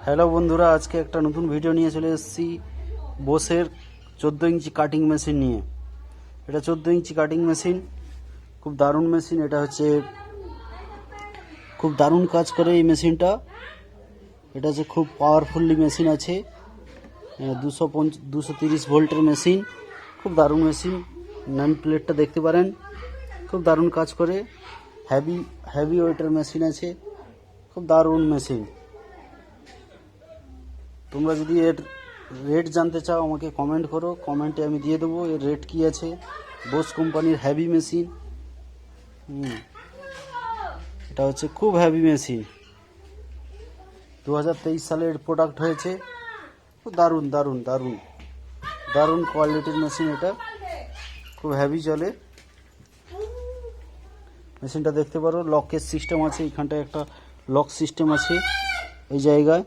Hello বন্ধুরা, আজকে একটা নতুন ভিডিও নিয়ে চলে এসেছি বোসের 14 ইঞ্চি কাটিং মেশিন নিয়ে। এটা 14 ইঞ্চি কাটিং মেশিন, খুব দারুণ মেশিন। এটা হচ্ছে খুব দারুণ কাজ করে এই মেশিনটা। এটা হচ্ছে খুব পাওয়ারফুলি মেশিন আছে, 230 ভোল্টের মেশিন। খুব দারুণ মেশিন, নেম প্লেটটা দেখতে পারেন, খুব দারুণ কাজ করে। হেভি ওয়েটের মেশিন আছে, খুব দারুণ মেশিন। তোমরা যদি এর রেট জানতে চাও আমাকে কমেন্ট করো, কমেন্টে আমি দিয়ে দেবো এর রেট কী আছে। বোস কোম্পানির হেভি মেশিন। এটা হচ্ছে খুব হেভি মেশিন, 2023 সালের প্রোডাক্ট হয়েছে। খুব দারুণ দারুণ দারুণ দারুণ কোয়ালিটির মেশিন। এটা খুব হেভি চলে। মেশিনটা দেখতে পারো, লকের সিস্টেম আছে, এখানটায় একটা লক সিস্টেম আছে এই জায়গায়।